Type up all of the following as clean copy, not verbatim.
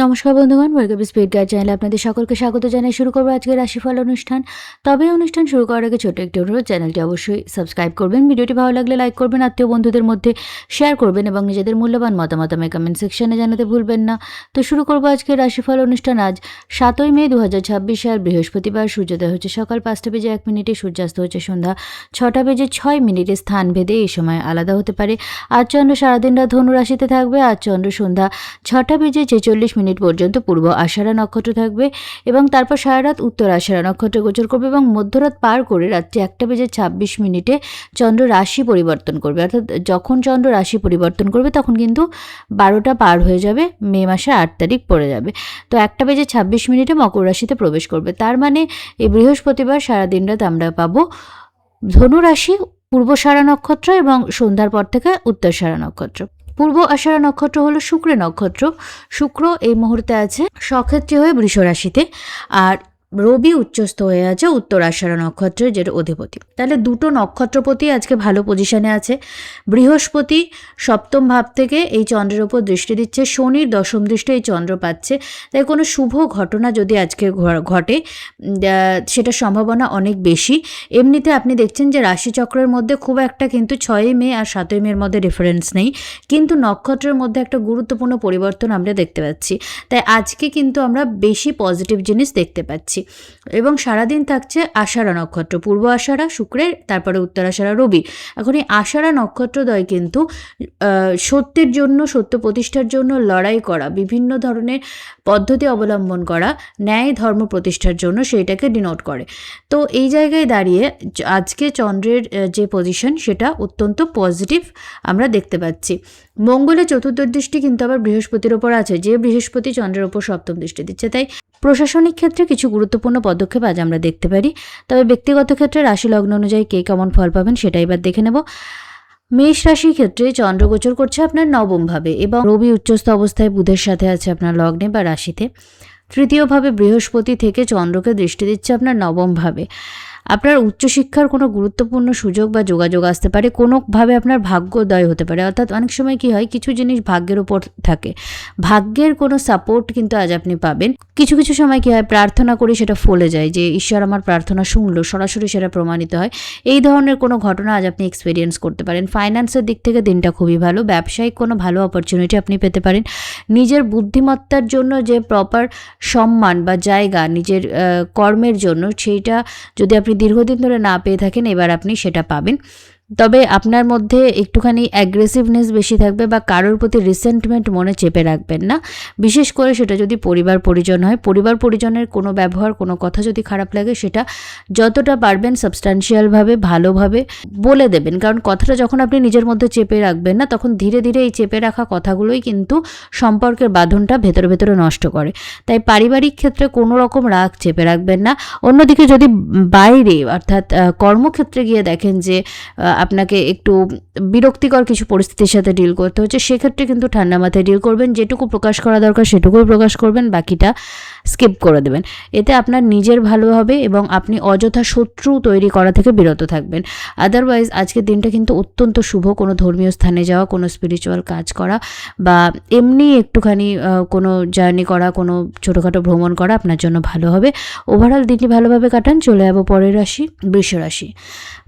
নমস্কার বন্ধুগণ, welcome speed guide চ্যানেলে আপনাদের সকলকে স্বাগত জানাই। শুরু করবো আজকের রাশিফল অনুষ্ঠান। তবে অনুষ্ঠান শুরু করার আগে ছোট একটি অনুরোধ, চ্যানেলটি অবশ্যই সাবস্ক্রাইব করবেন, ভিডিওটি ভালো লাগলে লাইক করবেন, আত্মীয় বন্ধুদের মধ্যে শেয়ার করবেন এবং নিজেদের মূল্যবান মতামত আমি কমেন্ট সেকশনে জানাতে ভুলবেন না। তো শুরু করবো আজকের রাশিফল অনুষ্ঠান। আজ 7ই মে 2026 সাল, বৃহস্পতিবার। সূর্যোদয় হচ্ছে সকাল 5টা বেজে 1 মিনিটে, সূর্যাস্ত হচ্ছে সন্ধ্যা 6টা বেজে 6 মিনিটে। স্থান ভেদে এই সময় আলাদা হতে পারে। আজ চন্দ্র সারাদিন রাত ধনু রাশিতে থাকবে। আজ চন্দ্র সন্ধ্যা 6টা বেজে 46 মিনিট পর্যন্ত পূর্ব আষাঢ়া নক্ষত্র থাকবে এবং তারপর সারা রাত উত্তর আষাঢ়া নক্ষত্র গোচর করবে এবং মধ্যরাত পার করে রাত্রি 1টা বেজে 26 মিনিটে চন্দ্র রাশি পরিবর্তন করবে। অর্থাৎ যখন চন্দ্র রাশি পরিবর্তন করবে তখন কিন্তু 12টা পার হয়ে যাবে, মে মাসের 8 তারিখ পড়ে যাবে। তো 1টা বেজে 26 মিনিটে মকর রাশিতে প্রবেশ করবে। তার মানে এই বৃহস্পতিবার সারাদিন রাত আমরা পাবো ধনু রাশি, পূর্ব সারা নক্ষত্র এবং সন্ধ্যার পর থেকে উত্তর সারা নক্ষত্র। পূর্ব আষাঢ়া নক্ষত্র হলো শুক্রের নক্ষত্র। শুক্র এই মুহূর্তে আছে সক্ষেত্রী হয়ে বৃষ রাশিতে, আর রবি উচ্চস্থ হয়ে আছে উত্তর আষাঢ়া নক্ষত্রের, যেটা অধিপতি। তাহলে দুটো নক্ষত্রপতি আজকে ভালো পজিশনে আছে। বৃহস্পতি সপ্তম ভাব থেকে এই চন্দ্রের ওপর দৃষ্টি দিচ্ছে, শনির দশম দৃষ্টি এই চন্দ্র পাচ্ছে। তাই কোনো শুভ ঘটনা যদি আজকে ঘটে সেটার সম্ভাবনা অনেক বেশি। এমনিতে আপনি দেখছেন যে রাশিচক্রের মধ্যে খুব একটা কিন্তু 6ই মে আর 7ই মের মধ্যে ডিফারেন্স নেই, কিন্তু নক্ষত্রের মধ্যে একটা গুরুত্বপূর্ণ পরিবর্তন আমরা দেখতে পাচ্ছি। তাই আজকে কিন্তু আমরা বেশি পজিটিভ জিনিস দেখতে পাচ্ছি। এবং সারাদিন থাকছে আষাঢ়া নক্ষত্র, পূর্ব আষাঢ়া শুক্রের, তারপরে উত্তর আষাঢ়া রবি। এখন এই আষাঢ়া নক্ষত্রদ্বয় কিন্তু সত্যের জন্য, সত্য প্রতিষ্ঠার জন্য লড়াই করা, বিভিন্ন ধরনের পদ্ধতি অবলম্বন করা, ন্যায় ধর্ম প্রতিষ্ঠার জন্য সেইটাকে ডিনোট করে। তো এই জায়গায় দাঁড়িয়ে আজকে চন্দ্রের যে পজিশন সেটা অত্যন্ত পজিটিভ আমরা দেখতে পাচ্ছি। মঙ্গলের চতুর্থ দৃষ্টি কিন্তু আবার বৃহস্পতির ওপর আছে, যে বৃহস্পতি চন্দ্রের ওপর সপ্তম দৃষ্টি দিচ্ছে। তাই প্রশাসনিক ক্ষেত্রে কিছু গুরুত্বপূর্ণ পদক্ষেপ আজ আমরা দেখতে পারি। তবে ব্যক্তিগত ক্ষেত্রে রাশি লগ্ন অনুযায়ী কে কেমন ফল পাবেন সেটা এবার দেখে নেব। মেষ রাশির ক্ষেত্রে চন্দ্র গোচর করছে আপনার নবম ভাবে এবং রবি উচ্চস্থ অবস্থায় বুধের সাথে আছে আপনার লগ্নে বা রাশিতে। তৃতীয়ভাবে বৃহস্পতি থেকে চন্দ্রকে দৃষ্টি দিচ্ছে আপনার নবম ভাবে। আপনার উচ্চশিক্ষার কোনো গুরুত্বপূর্ণ সুযোগ বা যোগাযোগ আসতে পারে, কোনোভাবে আপনার ভাগ্যোদয় হতে পারে। অর্থাৎ অনেক সময় কি হয়, কিছু জিনিস ভাগ্যের উপর থাকে, ভাগ্যের কোনো সাপোর্ট কিন্তু আজ আপনি পাবেন। কিছু কিছু সময় কি হয়, প্রার্থনা করি সেটা ফলে যায়, যে ঈশ্বর আমার প্রার্থনা শুনলো, সরাসরি সেটা প্রমাণিত হয়। এই ধরনের কোনো ঘটনা আজ আপনি এক্সপিরিয়েন্স করতে পারেন। ফাইন্যান্সের দিক থেকে দিনটা খুবই ভালো, ব্যবসায়িক কোনো ভালো অপরচুনিটি আপনি পেতে পারেন। নিজের বুদ্ধিমত্তার জন্য যে প্রপার সম্মান বা জায়গা নিজের কর্মের জন্য, সেইটা যদি আপনি দীর্ঘদিন ধরে না পেয়ে থাকেন, এবার আপনি সেটা পাবেন। তবে আপনার মধ্যে একটুখানি অ্যাগ্রেসিভনেস বেশি থাকবে বা কারোর প্রতি রিসেন্টমেন্ট মনে চেপে রাখবেন না। বিশেষ করে সেটা যদি পরিবার পরিজন হয়, পরিবার পরিজনের কোনো ব্যবহার, কোনো কথা যদি খারাপ লাগে সেটা যতটা পারবেন সাবস্ট্যান্সিয়ালভাবে, ভালোভাবে বলে দেবেন। কারণ কথাটা যখন আপনি নিজের মধ্যে চেপে রাখবেন না, তখন ধীরে ধীরে এই চেপে রাখা কথাগুলোই কিন্তু সম্পর্কের বাঁধনটা ভেতরে ভেতরে নষ্ট করে। তাই পারিবারিক ক্ষেত্রে কোনো রকম রাগ চেপে রাখবেন না। অন্যদিকে যদি বাইরে অর্থাৎ কর্মক্ষেত্রে গিয়ে দেখেন যে আপনাকে একটু বিরক্তিকর কিছু পরিস্থিতির সাথে ডিল করতে হচ্ছে, সেক্ষেত্রে কিন্তু ঠান্ডা মাথায় ডিল করবেন। যেটুকু প্রকাশ করা দরকার সেটুকুই প্রকাশ করবেন, বাকিটা স্কিপ করে দেবেন। এতে আপনার নিজের ভালো হবে এবং আপনি অযথা শত্রু তৈরি করা থেকে বিরত থাকবেন। আদারওয়াইজ আজকের দিনটা কিন্তু অত্যন্ত শুভ। কোনো ধর্মীয় স্থানে যাওয়া, কোনো স্পিরিচুয়াল কাজ করা বা এমনি একটুখানি কোনো জার্নি করা, কোনো ছোটোখাটো ভ্রমণ করা আপনার জন্য ভালো হবে। ওভারঅল দিনটি ভালোভাবে কাটান। চলে যাবো পরের রাশি, বৃষ রাশি।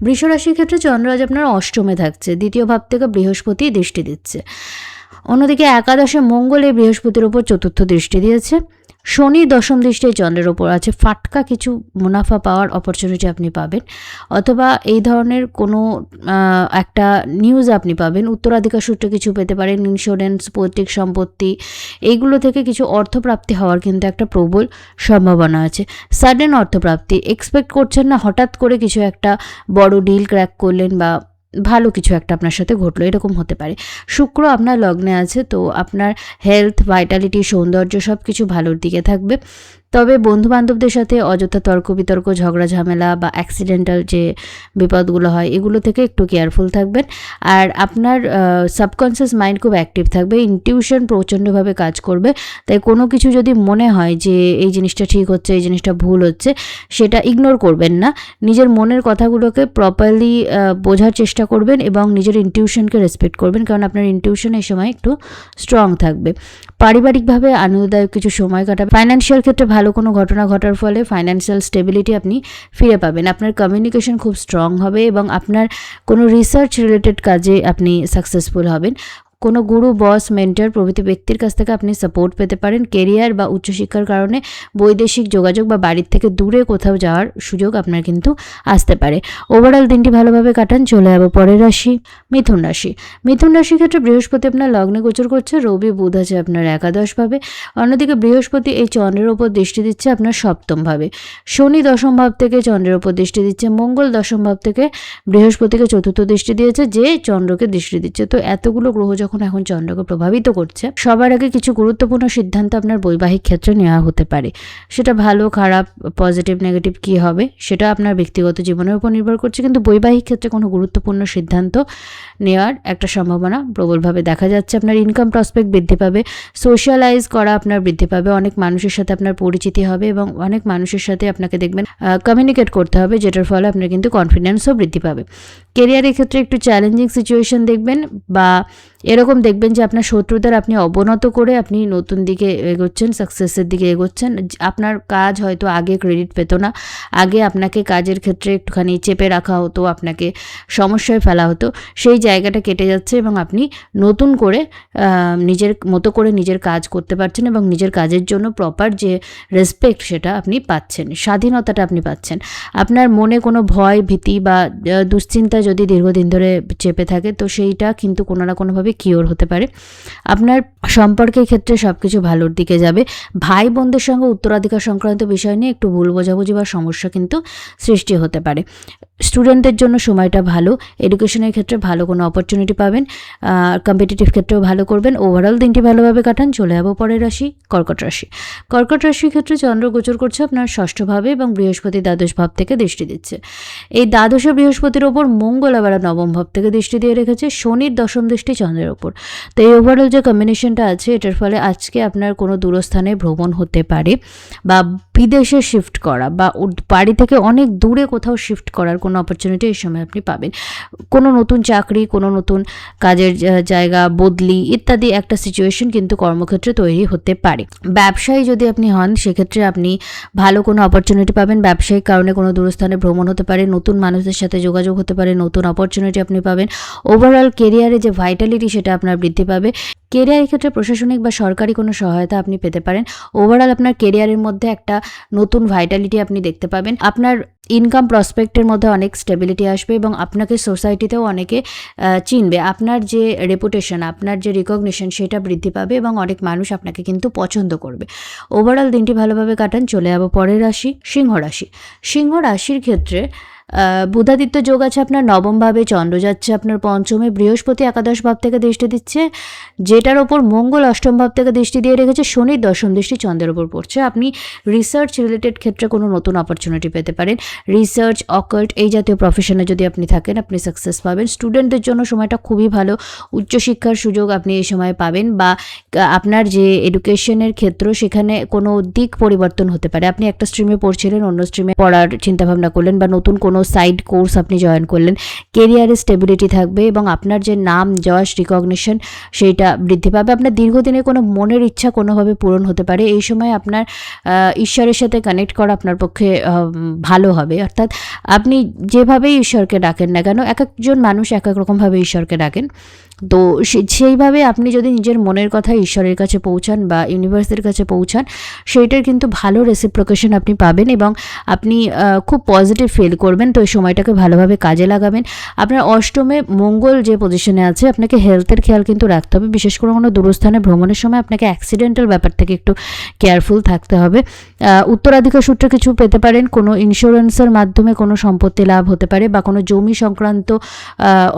বৃষ রাশির ক্ষেত্রে চন্দ্র আজ আপনার অষ্টমে থাকছে, দ্বিতীয় ভাব থেকে বৃহস্পতি দৃষ্টি দিচ্ছে। অন্যদিকে একাদশে মঙ্গল এই বৃহস্পতির ওপর চতুর্থ দৃষ্টি দিয়েছে। শনি দশম দৃষ্টি চন্দ্রের ওপর আছে। ফাটকা কিছু মুনাফা পাওয়ার অপরচুনিটি আপনি পাবেন, অথবা এই ধরনের কোনো একটা নিউজ আপনি পাবেন। উত্তরাধিকার সূত্রে কিছু পেতে পারেন, ইন্স্যুরেন্স, পৈতৃক সম্পত্তি, এইগুলো থেকে কিছু অর্থপ্রাপ্তি হওয়ার কিন্তু একটা প্রবল সম্ভাবনা আছে। সাডেন অর্থপ্রাপ্তি এক্সপেক্ট করছেন না, হঠাৎ করে কিছু একটা বড় ডিল ক্র্যাক করলেন বা ভালো কিছু একটা আপনার সাথে ঘটলো, এরকম হতে পারে। শুক্র আপনার লগ্নে আছে, তো আপনার হেলথ, ভাইটালিটি, সৌন্দর্য সব কিছু ভালোর দিকে থাকবে। তবে বন্ধুবান্ধবদের সাথে অযথা তর্ক বিতর্ক, ঝগড়া ঝামেলা বা অ্যাক্সিডেন্টাল যে বিপদগুলো হয় এগুলো থেকে একটু কেয়ারফুল থাকবেন। আর আপনার সাবকনসিয়াস মাইন্ড খুব অ্যাক্টিভ থাকবে, ইনটিউশন প্রচণ্ডভাবে কাজ করবে। তাই কোনো কিছু যদি মনে হয় যে এই জিনিসটা ঠিক হচ্ছে, এই জিনিসটা ভুল হচ্ছে, সেটা ইগনোর করবেন না। নিজের মনের কথাগুলোকে প্রপারলি বোঝার চেষ্টা করবেন এবং নিজের ইনটিউশনকে রেসপেক্ট করবেন, কারণ আপনার ইনটিউশন এই সময় একটু স্ট্রং থাকবে। পারিবারিকভাবে আনন্দদায়ক কিছু সময় কাটাবে। ফাইন্যান্সিয়াল ক্ষেত্রে ভালো কোনো ঘটনা ঘটার ফলে ফাইন্যান্সিয়াল স্টেবিলিটি আপনি ফিরে পাবেন। আপনার কমিউনিকেশন খুব স্ট্রং হবে এবং আপনার কোনো রিসার্চ রিলেটেড কাজে আপনি সাকসেসফুল হবেন। কোনো গুরু, বস, মেন্টর প্রভৃতি ব্যক্তির কাছ থেকে আপনি সাপোর্ট পেতে পারেন। কেরিয়ার বা উচ্চশিক্ষার কারণে বৈদেশিক যোগাযোগ বা বাড়ির থেকে দূরে কোথাও যাওয়ার সুযোগ আপনার কিন্তু আসতে পারে। ওভারঅল দিনটি ভালোভাবে কাটান। চলে যাবো পরের রাশি, মিথুন রাশি। মিথুন রাশির ক্ষেত্রে বৃহস্পতি আপনার লগ্নে গোচর করছে, রবি বুধ আছে আপনার একাদশভাবে। অন্যদিকে বৃহস্পতি এই চন্দ্রের ওপর দৃষ্টি দিচ্ছে আপনার সপ্তমভাবে, শনি দশম ভাব থেকে চন্দ্রের ওপর দৃষ্টি দিচ্ছে, মঙ্গল দশম ভাব থেকে বৃহস্পতিকে চতুর্থ দৃষ্টি দিয়েছে, যে চন্দ্রকে দৃষ্টি দিচ্ছে। তো এতগুলো গ্রহ যখন এখন চন্দ্রকে প্রভাবিত করছে, সবার আগে কিছু গুরুত্বপূর্ণ সিদ্ধান্ত আপনার বৈবাহিক ক্ষেত্রে নেওয়া হতে পারে। সেটা ভালো, খারাপ, পজিটিভ, নেগেটিভ কী হবে সেটা আপনার ব্যক্তিগত জীবনের উপর নির্ভর করছে, কিন্তু বৈবাহিক ক্ষেত্রে কোনো গুরুত্বপূর্ণ সিদ্ধান্ত নেওয়ার একটা সম্ভাবনা প্রবলভাবে দেখা যাচ্ছে। আপনার ইনকাম প্রসপেক্ট বৃদ্ধি পাবে, সোশ্যালাইজ করা আপনার বৃদ্ধি পাবে, অনেক মানুষের সাথে আপনার পরিচিতি হবে এবং অনেক মানুষের সাথে আপনাকে দেখবেন কমিউনিকেট করতে হবে, যেটার ফলে আপনার কিন্তু কনফিডেন্সও বৃদ্ধি পাবে। কেরিয়ারের ক্ষেত্রে একটু চ্যালেঞ্জিং সিচুয়েশন দেখবেন, বা এরকম দেখবেন যে আপনার শত্রুদের আপনি অবনত করে আপনি নতুন দিকে এগোচ্ছেন, সাকসেসের দিকে এগোচ্ছেন। আপনার কাজ হয়তো আগে ক্রেডিট পেত না, আগে আপনাকে কাজের ক্ষেত্রে একটুখানি চেপে রাখা হতো, আপনাকে সমস্যায় ফেলা হতো, সেই জায়গাটা কেটে যাচ্ছে এবং আপনি নতুন করে নিজের মতো করে নিজের কাজ করতে পারছেন এবং নিজের কাজের জন্য প্রপার যে রেসপেক্ট সেটা আপনি পাচ্ছেন, স্বাধীনতাটা আপনি পাচ্ছেন। আপনার মনে কোনো ভয়, ভীতি বা দুশ্চিন্তা যদি দীর্ঘদিন ধরে চেপে থাকে, তো সেইটা কিন্তু কোনো না কোনোভাবে কিওর হতে পারে। আপনার সম্পর্কের ক্ষেত্রে সব কিছু ভালোর দিকে যাবে। ভাই বোনদের সঙ্গে উত্তরাধিকার সংক্রান্ত বিষয় নিয়ে একটু ভুল বোঝাবুঝি বা সমস্যা কিন্তু সৃষ্টি হতে পারে। স্টুডেন্টদের জন্য সময়টা ভালো, এডুকেশনের ক্ষেত্রে ভালো কোনো অপরচুনিটি পাবেন, কম্পিটিটিভ ক্ষেত্রেও ভালো করবেন। ওভারঅল দিনটি ভালোভাবে কাটান। চলে যাবো পরের রাশি, কর্কট রাশি। কর্কট রাশির ক্ষেত্রে চন্দ্র গোচর করছে আপনার ষষ্ঠভাবে এবং বৃহস্পতি দ্বাদশ ভাব থেকে দৃষ্টি দিচ্ছে। এই দ্বাদশে বৃহস্পতির ওপর মঙ্গল আবার নবম ভাব থেকে দৃষ্টি দিয়ে রেখেছে, শনির দশম দৃষ্টি চন্দ্রের ওপর। তো এই ওভারঅল যে কম্বিনেশনটা আছে, এটার ফলে আজকে আপনার কোনো দূরস্থানে ভ্রমণ হতে পারে, বা বিদেশে শিফট করা বা বাড়ি থেকে অনেক দূরে কোথাও শিফট করার কোনো অপরচুনিটি এই সময় আপনি পাবেন। কোনো নতুন চাকরি, কোনো নতুন কাজের জায়গা বদলি ইত্যাদি একটা সিচুয়েশন কিন্তু কর্মক্ষেত্রে তৈরি হতে পারে। ব্যবসায়ী যদি আপনি হন, সেক্ষেত্রে আপনি ভালো কোনো অপরচুনিটি পাবেন। ব্যবসায়িক কারণে কোনো দূরস্থানে ভ্রমণ হতে পারে, নতুন মানুষদের সাথে যোগাযোগ হতে পারে, নতুন অপরচুনিটি আপনি পাবেন। ওভারঅল কেরিয়ারে যে ভাইটালিটি সেটা আপনার বৃদ্ধি পাবে। কেরিয়ারের ক্ষেত্রে প্রশাসনিক বা সরকারি কোনো সহায়তা আপনি পেতে পারেন। ওভারঅল আপনার কেরিয়ারের মধ্যে একটা নতুন ভাইটালিটি আপনি দেখতে পাবেন। আপনার ইনকাম প্রসপেক্টের মধ্যে অনেক স্টেবিলিটি আসবে এবং আপনাকে সোসাইটিতেও অনেকে চিনবে। আপনার যে রেপুটেশন, আপনার যে রিকগনিশন সেটা বৃদ্ধি পাবে এবং অনেক মানুষ আপনাকে কিন্তু পছন্দ করবে। ওভারঅল দিনটি ভালোভাবে কাটান। চলে যাবো পরের রাশি, সিংহ রাশি। সিংহ রাশির ক্ষেত্রে বুধাদিত্য যোগ আছে আপনার নবম ভাবে, চন্দ্র যাচ্ছে আপনার পঞ্চমে, বৃহস্পতি একাদশ ভাব থেকে দৃষ্টি দিচ্ছে, যেটার ওপর মঙ্গল অষ্টম ভাব থেকে দৃষ্টি দিয়ে রেখেছে, শনির দশম দৃষ্টি চন্দ্রের ওপর পড়ছে। আপনি রিসার্চ রিলেটেড ক্ষেত্রে কোনো নতুন অপরচুনিটি পেতে পারেন। রিসার্চ, অকাল্ট এই জাতীয় প্রফেশনে যদি আপনি থাকেন, আপনি সাকসেস পাবেন। স্টুডেন্টদের জন্য সময়টা খুবই ভালো, উচ্চশিক্ষার সুযোগ আপনি এই সময় পাবেন, বা আপনার যে এডুকেশনের ক্ষেত্র সেখানে কোনো দিক পরিবর্তন হতে পারে। আপনি একটা স্ট্রিমে পড়ছিলেন, অন্য স্ট্রিমে পড়ার চিন্তাভাবনা করলেন, বা নতুন কোনো সাইড কোর্স আপনি জয়েন করলেন। কেরিয়ারে স্টেবিলিটি থাকবে এবং আপনার যে নাম, যশ, রিকগনিশন সেইটা বৃদ্ধি পাবে। আপনার দীর্ঘদিনের কোনো মনের ইচ্ছা কোনোভাবে পূরণ হতে পারে। এই সময় আপনার ঈশ্বরের সাথে কানেক্ট করা আপনার পক্ষে ভালো হবে। অর্থাৎ আপনি যেভাবেই ঈশ্বরকে ডাকেন না কেন, এক একজন মানুষ এক এক রকমভাবে ঈশ্বরকে ডাকেন, তো সেইভাবে আপনি যদি নিজের মনের কথা ঈশ্বরের কাছে পৌঁছান বা ইউনিভার্সের কাছে পৌঁছান, সেইটার কিন্তু ভালো রেসিপ্রোকেশন আপনি পাবেন এবং আপনি খুব পজিটিভ ফিল করবেন। তো এই সময়টাকে ভালোভাবে কাজে লাগাবেন। আপনার অষ্টমে মঙ্গল যে পজিশনে আছে, আপনাকে হেলথের খেয়াল কিন্তু রাখতে হবে। বিশেষ করে কোনো দূরস্থানে ভ্রমণের সময় আপনাকে অ্যাক্সিডেন্টাল ব্যাপার থেকে একটু কেয়ারফুল থাকতে হবে। উত্তরাধিকার সূত্রে কিছু পেতে পারেন, কোনো ইন্স্যুরেন্সের মাধ্যমে কোনো সম্পত্তি লাভ হতে পারে, বা কোনো জমি সংক্রান্ত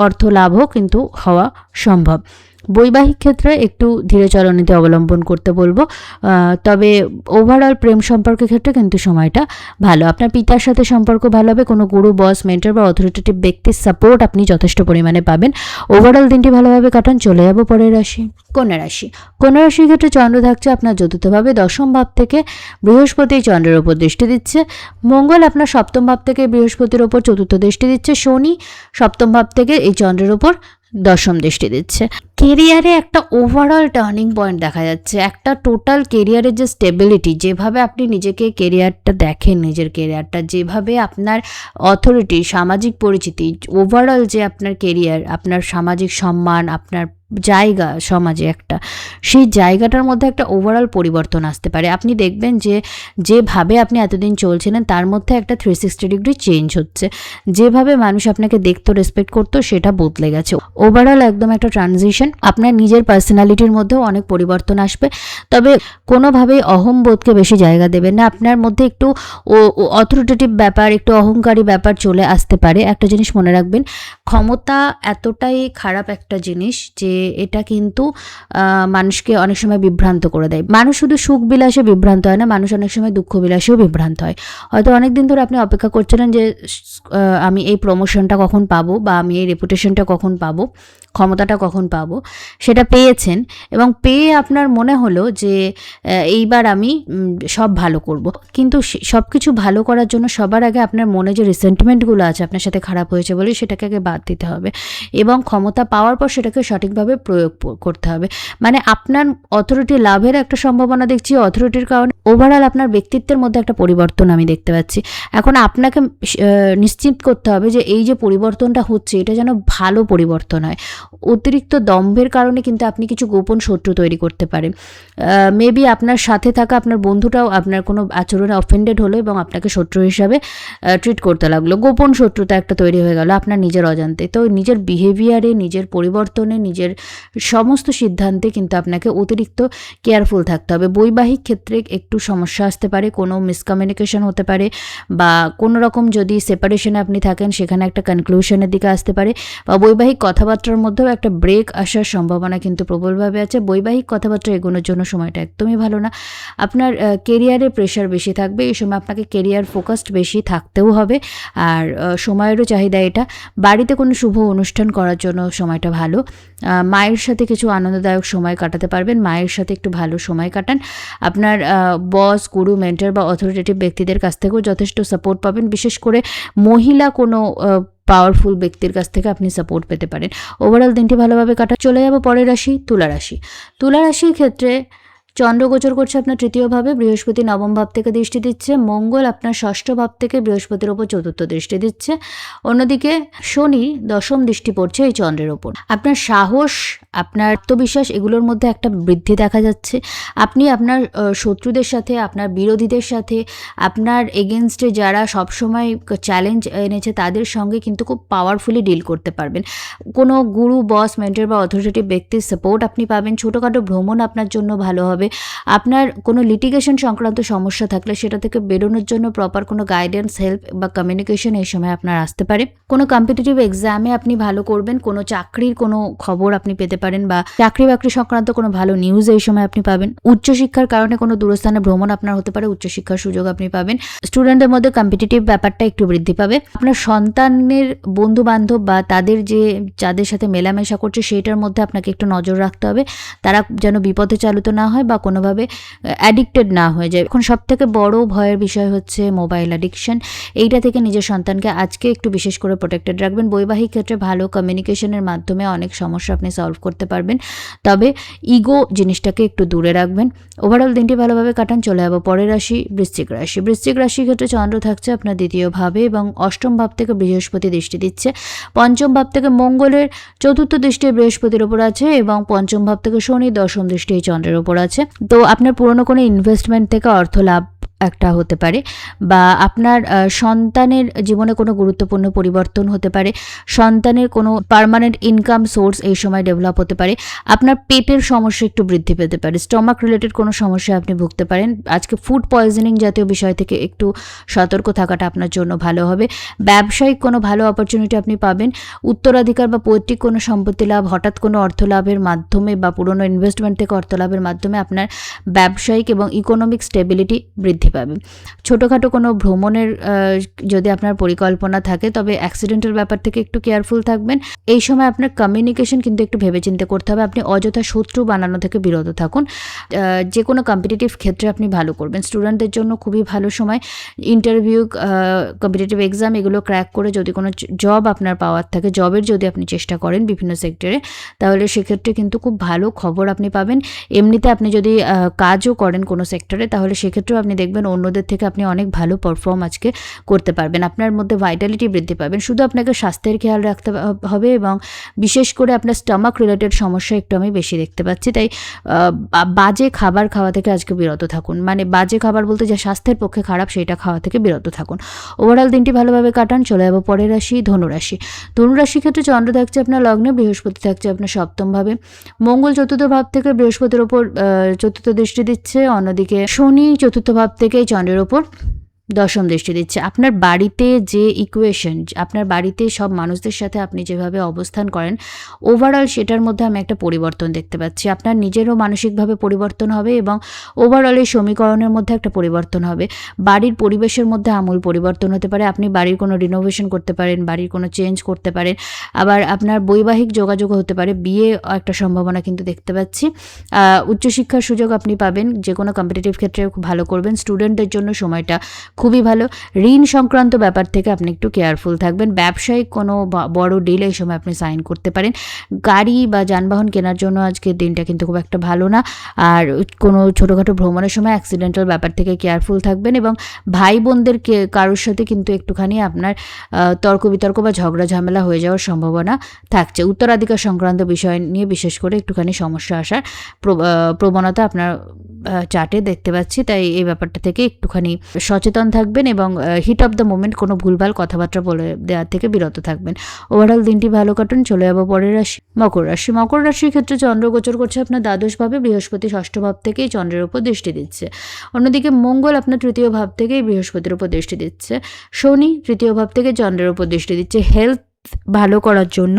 অর্থ লাভও কিন্তু হওয়া সম্ভব। বৈবাহিক ক্ষেত্রে একটু ধীরে চলনীতি অবলম্বন করতে বলবো, তবে ওভারঅল প্রেম সম্পর্কের ক্ষেত্রে কিন্তু সময়টা ভালো। আপনার পিতার সাথে সম্পর্ক ভালো হবে, কোনো গুরু, বস, মেন্টর বা অথরিটেটিভ ব্যক্তির সাপোর্ট আপনি যথেষ্ট পরিমাণে পাবেন। ওভারঅল দিনটি ভালোভাবে কাটান। চলে যাবো পরের রাশি, কন্যা রাশি। কন্যা রাশির ক্ষেত্রে চন্দ্র থাকছে আপনার চতুর্থভাবে, দশম ভাব থেকে বৃহস্পতি চন্দ্রের ওপর দৃষ্টি দিচ্ছে, মঙ্গল আপনার সপ্তম ভাব থেকে বৃহস্পতির ওপর চতুর্থ দৃষ্টি দিচ্ছে, শনি সপ্তম ভাব থেকে এই চন্দ্রের ওপর দশম দৃষ্টি দিচ্ছে। কেরিয়ারে একটা ওভারঅল টার্নিং পয়েন্ট দেখা যাচ্ছে, একটা টোটাল কেরিয়ারের যে স্টেবিলিটি, যেভাবে আপনি নিজেকে কেরিয়ারটা দেখেন, নিজের কেরিয়ারটা যেভাবে আপনার অথরিটি, সামাজিক পরিচিতি, ওভারঅল যে আপনার কেরিয়ার, আপনার সামাজিক সম্মান, আপনার জায়গা সমাজে একটা, সেই জায়গাটার মধ্যে একটা ওভারঅল পরিবর্তন আসতে পারে। আপনি দেখবেন যে যেভাবে আপনি এতদিন চলছিলেন তার মধ্যে একটা 360 ডিগ্রি চেঞ্জ হচ্ছে। যেভাবে মানুষ আপনাকে দেখতো, রেসপেক্ট করতো, সেটা বদলে গেছে। ওভারঅল একদম একটা ট্রানজিশন। আপনার নিজের পার্সোনালিটির মধ্যেও অনেক পরিবর্তন আসবে, তবে কোনোভাবেই অহংবোধকে বেশি জায়গা দেবেন না। আপনার মধ্যে একটু অথরিটেটিভ ব্যাপার, একটু অহংকারী ব্যাপার চলে আসতে পারে। একটা জিনিস মনে রাখবেন, ক্ষমতা এতটাই খারাপ একটা জিনিস যে এটা কিন্তু মানুষকে অনেক সময় বিভ্রান্ত করে দেয়। মানুষ শুধু সুখ বিলাসে বিভ্রান্ত হয় না, মানুষ অনেক সময় দুঃখ বিলাসেও বিভ্রান্ত হয়। হয়তো অনেক দিন ধরে আপনি অপেক্ষা করছিলেন যে আমি এই প্রমোশনটা কখন পাবো, বা আমি এই রেপুটেশনটা কখন পাবো, ক্ষমতাটা কখন পাবো, সেটা পেয়েছেন এবং পেয়ে আপনার মনে হলো যে এইবার আমি সব ভালো করব। কিন্তু সব কিছু ভালো করার জন্য সবার আগে আপনার মনে যে রিসেন্টমেন্টগুলো আছে আপনার সাথে খারাপ হয়েছে বলে, সেটাকে আগে বাদ দিতে হবে এবং ক্ষমতা পাওয়ার পর সেটাকে সঠিকভাবে প্রয়োগ করতে হবে। মানে আপনার অথরিটি লাভের একটা সম্ভাবনা দেখছি। অথরিটির কারণে ওভারঅল আপনার ব্যক্তিত্বের মধ্যে একটা পরিবর্তন আমি দেখতে পাচ্ছি। এখন আপনাকে নিশ্চিত করতে হবে যে এই যে পরিবর্তনটা হচ্ছে এটা যেন ভালো পরিবর্তন হয়। অতিরিক্ত দম্ভের কারণে কিন্তু আপনি কিছু গোপন শত্রু তৈরি করতে পারেন। মেবি আপনার সাথে থাকা আপনার বন্ধুটাও আপনার কোনো আচরণে অফেন্ডেড হলো এবং আপনাকে শত্রু হিসাবে ট্রিট করতে লাগলো। গোপন শত্রুতা একটা তৈরি হয়ে গেল আপনার নিজের অজান্তে। তো নিজের বিহেভিয়ারে, নিজের পরিবর্তনে, নিজের সমস্ত সিদ্ধান্তে কিন্তু আপনাকে অতিরিক্ত কেয়ারফুল থাকতে হবে। বৈবাহিক ক্ষেত্রে একটু সমস্যা আসতে পারে, কোনো মিসকমিউনিকেশন হতে পারে, বা কোনো রকম যদি সেপারেশনে আপনি থাকেন সেখানে একটা কনক্লুশনের দিকে আসতে পারে, বা বৈবাহিক কথাবার্তার মধ্যেও একটা ব্রেক আসার সম্ভাবনা কিন্তু প্রবলভাবে আছে। বৈবাহিক কথাবার্তা এগোনোর জন্য সময়টা একদমই ভালো না। আপনার কেরিয়ারে প্রেশার বেশি থাকবে এই সময়, আপনাকে কেরিয়ার ফোকাসড বেশি থাকতেও হবে, আর সময়েরও চাহিদা এটা। বাড়িতে কোনো শুভ অনুষ্ঠান করার জন্য সময়টা ভালো। মায়ের সাথে কিছু আনন্দদায়ক সময় কাটাতে পারবেন, মায়ের সাথে একটু ভালো সময় কাটান। আপনার বস, গুরু, মেন্টর বা অথরিটেটিভ ব্যক্তিদের কাছ থেকেও যথেষ্ট সাপোর্ট পাবেন। বিশেষ করে মহিলা কোনো পাওয়ারফুল ব্যক্তির কাছ থেকে আপনি সাপোর্ট পেতে পারেন। ওভারঅল দিনটি ভালোভাবে কাটা। চলে যাব পরের রাশি, তুলা রাশি। তুলা রাশির ক্ষেত্রে চন্দ্র গোচর করছে আপনার তৃতীয় ভাবে, বৃহস্পতি নবম ভাব থেকে দৃষ্টি দিচ্ছে, মঙ্গল আপনার ষষ্ঠ ভাব থেকে বৃহস্পতির ওপর চতুর্থ দৃষ্টি দিচ্ছে, অন্যদিকে শনি দশম দৃষ্টি পড়ছে এই চন্দ্রের ওপর। আপনার সাহস, আপনার আত্মবিশ্বাস এগুলোর মধ্যে একটা বৃদ্ধি দেখা যাচ্ছে। আপনি আপনার শত্রুদের সাথে, আপনার বিরোধীদের সাথে, আপনার এগেনস্টে যারা সবসময় চ্যালেঞ্জ এনেছে তাদের সঙ্গে কিন্তু খুব পাওয়ারফুলি ডিল করতে পারবেন। কোনো গুরু, বস, মেন্টর বা অথরিটেটিভ ব্যক্তির সাপোর্ট আপনি পাবেন। ছোটোখাটো ভ্রমণ আপনার জন্য ভালো হবে। আপনার কোনো লিটিগেশন সংক্রান্ত সমস্যা থাকলে সেটা থেকে বেরোনোর জন্য প্রপার কোনো গাইডেন্স, হেল্প বা কমিউনিকেশন এই সময় আপনার আসতে পারে। কোনো কম্পিটিটিভ এক্সামে আপনি ভালো করবেন, কোনো চাকরির কোনো খবর আপনি পেতে পারেন, বা চাকরি বাকরি সংক্রান্ত কোনো ভালো নিউজ এই সময় আপনি পাবেন। উচ্চশিক্ষার কারণে কোনো দূরস্থানে ভ্রমণ আপনার হতে পারে, উচ্চশিক্ষার সুযোগ আপনি পাবেন। স্টুডেন্টদের মধ্যে কম্পিটিটিভ ব্যাপারটা একটু বৃদ্ধি পাবে। আপনার সন্তানের বন্ধু বান্ধব বা তাদের যাদের সাথে মেলামেশা করছে সেইটার মধ্যে আপনাকে একটু নজর রাখতে হবে, তারা যেন বিপথে চালিত না হয় বা কোনোভাবে অ্যাডিক্টেড না হয়ে যায়। এখন সবথেকে বড় ভয়ের বিষয় হচ্ছে মোবাইল অ্যাডিকশন। এইটা থেকে নিজের সন্তানকে আজকে একটু বিশেষ করে প্রোটেক্টেড রাখবেন। বৈবাহিক ক্ষেত্রে ভালো কমিউনিকেশনের মাধ্যমে অনেক সমস্যা আপনি সলভ করতে পারবেন, তবে ইগো জিনিসটাকে একটু দূরে রাখবেন। ওভারঅল দিনটি ভালোভাবে কাটান। চলে যাবো পরের রাশি, বৃশ্চিক রাশি। বৃশ্চিক রাশির ক্ষেত্রে চন্দ্র থাকছে আপনার দ্বিতীয় ভাবে এবং অষ্টম ভাব থেকে বৃহস্পতি দৃষ্টি দিচ্ছে। পঞ্চম ভাব থেকে মঙ্গলের চতুর্থ দৃষ্টি বৃহস্পতির ওপর আছে এবং পঞ্চম ভাব থেকে শনি দশম দৃষ্টি এই চন্দ্রের ওপর আছে। তো আপনার পুরনো কোনো ইনভেস্টমেন্ট থেকে অর্থ লাভ একটা হতে পারে, বা আপনার সন্তানের জীবনে কোনো গুরুত্বপূর্ণ পরিবর্তন হতে পারে, সন্তানের কোনো পার্মানেন্ট ইনকাম সোর্স এই সময় ডেভেলপ হতে পারে। আপনার পেটের সমস্যা একটু বৃদ্ধি পেতে পারে, স্টমাক রিলেটেড কোনো সমস্যা আপনি ভুগতে পারেন। আজকে ফুড পয়জনিং জাতীয় বিষয় থেকে একটু সতর্ক থাকাটা আপনার জন্য ভালো হবে। ব্যবসায়িক কোনো ভালো অপরচুনিটি আপনি পাবেন। উত্তরাধিকার বা পৈতৃক কোনো সম্পত্তি লাভ, হঠাৎ কোনো অর্থ লাভের মাধ্যমে বা পুরনো ইনভেস্টমেন্ট থেকে অর্থ লাভের মাধ্যমে আপনার ব্যবসায়িক এবং ইকোনমিক স্টেবিলিটি বৃদ্ধি পাবে। ছোটোখাটো কোনো ভ্রমণের যদি আপনার পরিকল্পনা থাকে তবে অ্যাক্সিডেন্টাল ব্যাপার থেকে একটু কেয়ারফুল থাকবেন। এই সময় আপনার কমিউনিকেশন কিন্তু একটু ভেবেচিন্তে করতে হবে। আপনি অযথা শত্রু বানানো থেকে বিরত থাকুন। যে কোনো কম্পিটিটিভ ক্ষেত্রে আপনি ভালো করবেন। স্টুডেন্টদের জন্য খুবই ভালো সময়। ইন্টারভিউ, কম্পিটিটিভ এক্সাম এগুলো ক্র্যাক করে যদি কোনো জব আপনার পাওয়ার থাকে, জবের যদি আপনি চেষ্টা করেন বিভিন্ন সেক্টরে, তাহলে সেক্ষেত্রে কিন্তু খুব ভালো খবর আপনি পাবেন। এমনিতে আপনি যদি কাজও করেন কোনো সেক্টরে, তাহলে সেক্ষেত্রেও আপনি দেখবেন অন্যদের থেকে আপনি অনেক ভালো পারফর্ম আজকে করতে পারবেন। আপনার মধ্যে ভাইটালিটি বৃদ্ধি পাবেন। শুধু আপনাকে স্বাস্থ্যের খেয়াল রাখতে হবে এবং বিশেষ করে আপনার স্টমাক রিলেটেড সমস্যা একটু আমি বেশি দেখতে পাচ্ছি। তাই বাজে খাবার খাওয়া থেকে আজকে বিরত থাকুন। মানে বাজে খাবার বলতে যা স্বাস্থ্যের পক্ষে খারাপ সেটা খাওয়া থেকে বিরত থাকুন। ওভারঅল দিনটি ভালোভাবে কাটান। চলে যাবো পরের রাশি, ধনুরাশি। ধনুরাশির ক্ষেত্রে চন্দ্র থাকছে আপনার লগ্নে, বৃহস্পতি থাকছে আপনার সপ্তম ভাবে, মঙ্গল চতুর্থ ভাব থেকে বৃহস্পতির ওপর চতুর্থ দৃষ্টি দিচ্ছে, অন্যদিকে শনি চতুর্থ ভাব থেকে চন্দ্রের ওপর দশম দৃষ্টি দিচ্ছে। আপনার বাড়িতে যে ইকুয়েশন, আপনার বাড়িতে সব মানুষদের সাথে আপনি যেভাবে অবস্থান করেন, ওভারঅল সেটার মধ্যে আমি একটা পরিবর্তন দেখতে পাচ্ছি। আপনার নিজেরও মানসিকভাবে পরিবর্তন হবে এবং ওভারঅল এই সমীকরণের মধ্যে একটা পরিবর্তন হবে। বাড়ির পরিবেশের মধ্যে আমূল পরিবর্তন হতে পারে। আপনি বাড়ির কোনো রিনোভেশন করতে পারেন, বাড়ির কোনো চেঞ্জ করতে পারেন। আবার আপনার বৈবাহিক যোগাযোগ হতে পারে, বিয়ে একটা সম্ভাবনা কিন্তু দেখতে পাচ্ছি। উচ্চশিক্ষার সুযোগ আপনি পাবেন। যে কোনো কম্পিটিটিভ ক্ষেত্রে খুব ভালো করবেন। স্টুডেন্টদের জন্য সময়টা খুবই ভালো। ঋণ সংক্রান্ত ব্যাপার থেকে আপনি একটু কেয়ারফুল থাকবেন। ব্যবসায়িক কোনো বড় ডিল এই সময় আপনি সাইন করতে পারেন। গাড়ি বা যানবাহন কেনার জন্য আজকের দিনটা কিন্তু খুব একটা ভালো না। আর কোনো ছোটোখাটো ভ্রমণের সময় অ্যাক্সিডেন্টাল ব্যাপার থেকে কেয়ারফুল থাকবেন এবং ভাই বোনদের কারোর সাথে কিন্তু একটুখানি আপনার তর্ক বিতর্ক বা ঝগড়া ঝামেলা হয়ে যাওয়ার সম্ভাবনা থাকছে। উত্তরাধিকার সংক্রান্ত বিষয় নিয়ে বিশেষ করে একটুখানি সমস্যা আসার প্রবণতা আপনার চার্টে দেখতে পাচ্ছি। তাই এই ব্যাপারটা থেকে একটুখানি সচেতন থাকবেন এবং হিট অফ দ্য মোমেন্ট কোনো ভুলভাল কথাবার্তা বলে দেওয়ার থেকে বিরত থাকবেন। ওভারঅল দিনটি ভালো কাটুন। চলে যাবো পরের রাশি, মকর রাশি। মকর রাশির ক্ষেত্রে চন্দ্র গোচর করছে আপনার দ্বাদশভাবে, বৃহস্পতি ষষ্ঠ ভাব থেকেই চন্দ্রের উপর দৃষ্টি দিচ্ছে। অন্যদিকে মঙ্গল আপনার তৃতীয় ভাব থেকেই বৃহস্পতির উপর দৃষ্টি দিচ্ছে। শনি তৃতীয় ভাব থেকে চন্দ্রের উপর দৃষ্টি দিচ্ছে। হেলথ ভালো করার জন্য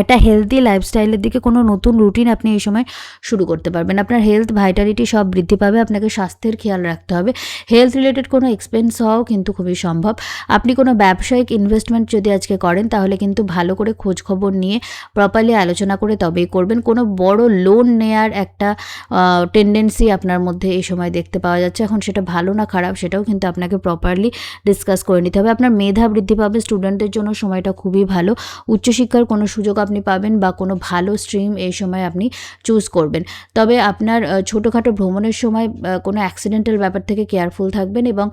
একটা হেলদি লাইফস্টাইলের দিকে কোনো নতুন রুটিন আপনি এই সময় শুরু করতে পারবেন। আপনার হেলথ, ভাইটালিটি সব বৃদ্ধি পাবে। আপনাকে স্বাস্থ্যের খেয়াল রাখতে হবে। হেলথ রিলেটেড কোনো এক্সপেন্স হওয়াও কিন্তু খুবই সম্ভব। আপনি কোনো ব্যবসায়িক ইনভেস্টমেন্ট যদি আজকে করেন, তাহলে কিন্তু ভালো করে খোঁজ খবর নিয়ে প্রপারলি আলোচনা করে তবেই করবেন। কোনো বড় লোন নেয়ার একটা টেন্ডেন্সি আপনার মধ্যে এই সময় দেখতে পাওয়া যাচ্ছে। এখন সেটা ভালো না খারাপ সেটাও কিন্তু আপনাকে প্রপারলি ডিসকাস করে নিতে হবে। আপনার মেধা বৃদ্ধি পাবে। স্টুডেন্টদের জন্য সময়টা খুবই ভালো। উচ্চশিক্ষার কোনো সুযোগ আপনি পাবেন বা কোনো ভালো স্ট্রিম এই সময় আপনি চুজ করবেন। তবে আপনার ছোটোখাটো ভ্রমণের সময় কোনো অ্যাক্সিডেন্টাল ব্যাপার থেকে কেয়ারফুল থাকবেন এবং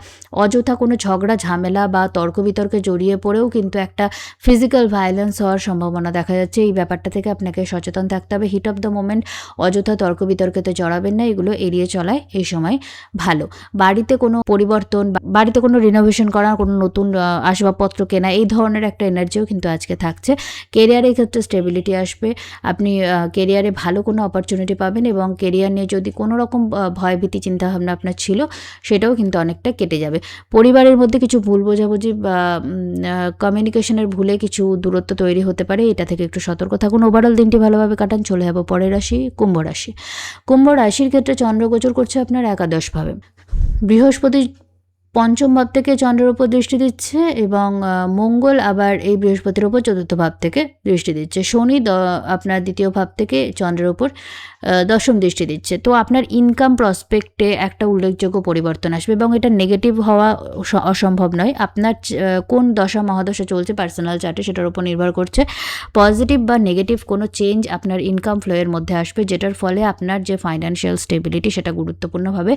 অযথা কোনো ঝগড়া ঝামেলা বা তর্ক বিতর্কে জড়িয়ে পড়েও কিন্তু একটা ফিজিক্যাল ভায়োলেন্স হওয়ার সম্ভাবনা দেখা যাচ্ছে। এই ব্যাপারটা থেকে আপনাকে সচেতন থাকতে হবে। হিট অফ দ্য মোমেন্ট অযথা তর্ক বিতর্কেতে জড়াবেন না। এগুলো এড়িয়ে চলায় এই সময় ভালো। বাড়িতে কোনো পরিবর্তন, বাড়িতে কোনো রিনোভেশন করা, কোনো নতুন আসবাবপত্র কেনা, এই ধরনের একটা এনার্জিও কিন্তু আজকে থাকছে। কেরিয়ারের ক্ষেত্রে স্টেবিলিটি আসবে। আপনি কেরিয়ারে ভালো কোনো অপরচুনিটি পাবেন এবং কেরিয়ার নিয়ে যদি কোনো রকম ভয়ভীতি চিন্তাভাবনা আপনার ছিল, সেটাও কিন্তু অনেকটা কেটে যাবে। পরিবারের মধ্যে কিছু ভুল বোঝাবুঝি বা কমিউনিকেশনের ভুলে কিছু দূরত্ব তৈরি হতে পারে। এটা থেকে একটু সতর্ক থাকুন। ওভারঅল দিনটি ভালোভাবে কাটান। চলে যাবো পরের রাশি, কুম্ভ রাশি। কুম্ভ রাশির ক্ষেত্রে চন্দ্র গোচর করছে আপনার একাদশভাবে। বৃহস্পতি পঞ্চম ভাব থেকে চন্দ্রের উপর দৃষ্টি দিচ্ছে এবং মঙ্গল আবার এই বৃহস্পতির ওপর চতুর্থ ভাব থেকে দৃষ্টি দিচ্ছে। শনি আপনার দ্বিতীয় ভাব থেকে চন্দ্রের ওপর দশম দৃষ্টি দিচ্ছে। তো আপনার ইনকাম প্রসপেক্টে একটা উল্লেখযোগ্য পরিবর্তন আসবে এবং এটা নেগেটিভ হওয়া অসম্ভব নয়। আপনার কোন দশা মহাদশা চলছে পার্সোনাল চার্টে সেটার উপর নির্ভর করছে। পজিটিভ বা নেগেটিভ কোনো চেঞ্জ আপনার ইনকাম ফ্লোয়ের মধ্যে আসবে, যেটার ফলে আপনার যে ফাইন্যান্সিয়াল স্টেবিলিটি সেটা গুরুত্বপূর্ণভাবে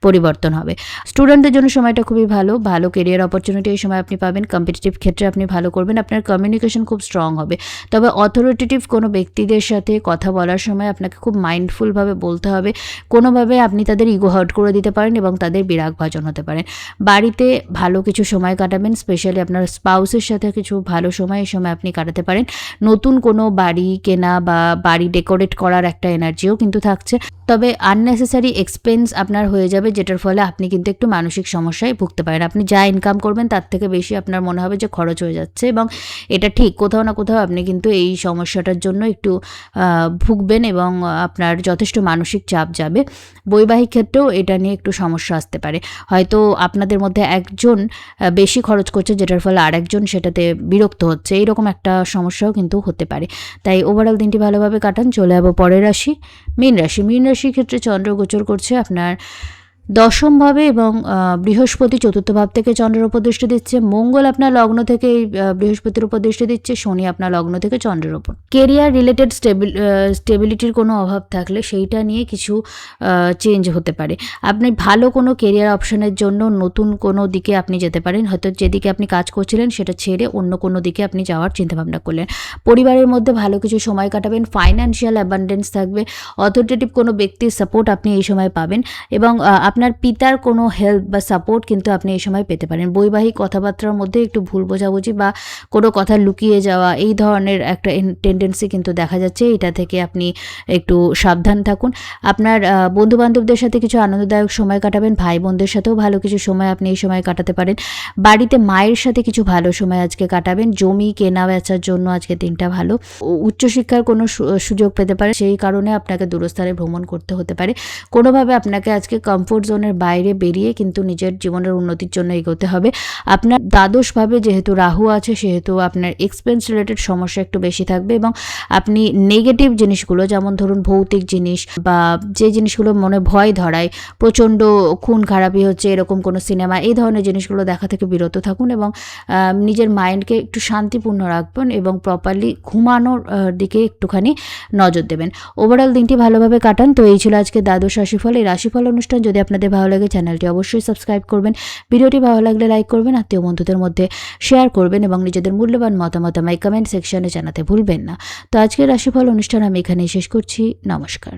পরিবর্তন হবে। স্টুডেন্টদের জন্য সময়টা খুবই ভালো। ভালো কেরিয়ার অপরচুনিটি এই সময় আপনি পাবেন। কম্পিটিটিভ ক্ষেত্রে আপনি ভালো করবেন। আপনার কমিউনিকেশন খুব স্ট্রং হবে। তবে অথরিটেটিভ কোনো ব্যক্তিদের সাথে কথা বলার সময় আপনাকে খুব মাইন্ডফুলভাবে বলতে হবে। কোনোভাবে আপনি তাদের ইগো হার্ট করে দিতে পারেন এবং তাদের বিরাগ ভাজন হতে পারেন। বাড়িতে ভালো কিছু সময় কাটাবেন। স্পেশালি আপনার স্পাউসের সাথে কিছু ভালো সময় এই সময় আপনি কাটাতে পারেন। নতুন কোনো বাড়ি কেনা বা বাড়ি ডেকোরেট করার একটা এনার্জিও কিন্তু থাকছে। তবে আননেসেসারি এক্সপেন্স আপনার হয়ে যাবে, যেটার ফলে আপনি কিন্তু একটু মানসিক সমস্যায় সমস্যায় ভুগতে পারেন। আপনি যা ইনকাম করবেন তার থেকে বেশি আপনার মনে হবে যে খরচ হয়ে যাচ্ছে, এবং এটা ঠিক কোথাও না কোথাও আপনি কিন্তু এই সমস্যাটার জন্য একটু ভুগবেন এবং আপনার যথেষ্ট মানসিক চাপ যাবে। বৈবাহিক ক্ষেত্রেও এটা নিয়ে একটু সমস্যা আসতে পারে। হয়তো আপনাদের মধ্যে একজন বেশি খরচ করছে, যেটার ফলে আরেকজন সেটাতে বিরক্ত হচ্ছে, এইরকম একটা সমস্যাও কিন্তু হতে পারে। তাই ওভারঅল দিনটি ভালোভাবে কাটান। চলে যাবো পরের রাশি, মীন রাশি। মীন রাশির ক্ষেত্রে চন্দ্র গোচর করছে আপনার দশম ভাবে, এবং বৃহস্পতি চতুর্থ ভাব থেকে চন্দ্রের উপর দৃষ্টি দিচ্ছে, মঙ্গল আপনার লগ্ন থেকে বৃহস্পতির উপর দৃষ্টি দিচ্ছে, শনি আপনার লগ্ন থেকে চন্দ্রের উপর। কেরিয়ার রিলেটেড স্টেবিলিটির কোনো অভাব থাকলে সেইটা নিয়ে কিছু চেঞ্জ হতে পারে। আপনি ভালো কোনো কেরিয়ার অপশনের জন্য নতুন কোনো দিকে আপনি যেতে পারেন। হয়তো যেদিকে আপনি কাজ করছিলেন সেটা ছেড়ে অন্য কোনো দিকে আপনি যাওয়ার চিন্তাভাবনা করলেন। পরিবারের মধ্যে ভালো কিছু সময় কাটাবেন, ফাইন্যান্সিয়াল অ্যাবান্ডেন্স থাকবে, অথরিটেটিভ কোনো ব্যক্তির সাপোর্ট আপনি এই সময় পাবেন, এবং আপনার পিতার কোনো হেল্প বা সাপোর্ট কিন্তু আপনি এই সময় পেতে পারেন। বৈবাহিক কথাবার্তার মধ্যে একটু ভুল বোঝাবুঝি বা কোনো কথা লুকিয়ে যাওয়া, এই ধরনের একটা টেন্ডেন্সি কিন্তু দেখা যাচ্ছে। এটা থেকে আপনি একটু সাবধান থাকুন। আপনার বন্ধুবান্ধবদের সাথে কিছু আনন্দদায়ক সময় কাটাবেন, ভাই বোনদের সাথেও ভালো কিছু সময় আপনি এই সময় কাটাতে পারেন। বাড়িতে মায়ের সাথে কিছু ভালো সময় আজকে কাটাবেন। জমি কেনা বেচার জন্য আজকে দিনটা ভালো। উচ্চশিক্ষার কোনো সুযোগ পেতে পারে, সেই কারণে আপনাকে দূরস্থানে ভ্রমণ করতে হতে পারে। কোনোভাবে আপনাকে আজকে কমফোর্ট জোনের বাইরে বেরিয়ে কিন্তু নিজের জীবনের উন্নতির জন্য এগোতে হবে। আপনার দ্বাদশভাবে যেহেতু রাহু আছে, সেহেতু আপনার এক্সপেন্স রিলেটেড সমস্যা একটু বেশি থাকবে, এবং আপনি নেগেটিভ জিনিসগুলো, যেমন ধরুন ভৌতিক জিনিস বা যে জিনিসগুলো মনে ভয় ধরায়, প্রচণ্ড খুন খারাপি হচ্ছে এরকম কোনো সিনেমা, এই ধরনের জিনিসগুলো দেখা থেকে বিরত থাকুন, এবং নিজের মাইন্ডকে একটু শান্তিপূর্ণ রাখবেন এবং প্রপারলি ঘুমানোর দিকে একটুখানি নজর দেবেন। ওভারঅল দিনটি ভালোভাবে কাটান। তো এই ছিল আজকে দ্বাদশ রাশিফল। এই রাশিফল অনুষ্ঠান যদি আপনাদের ভালো লাগে, চ্যানেলটি অবশ্যই সাবস্ক্রাইব করবেন। ভিডিওটি ভালো লাগলে লাইক করবেন, আত্মীয় বন্ধুদের মধ্যে শেয়ার করবেন, এবং নিজেদের মূল্যবান মতামত আমায় কমেন্ট সেকশনে জানাতে ভুলবেন না। তো আজকের রাশিফল অনুষ্ঠান আমি এখানেই শেষ করছি। নমস্কার।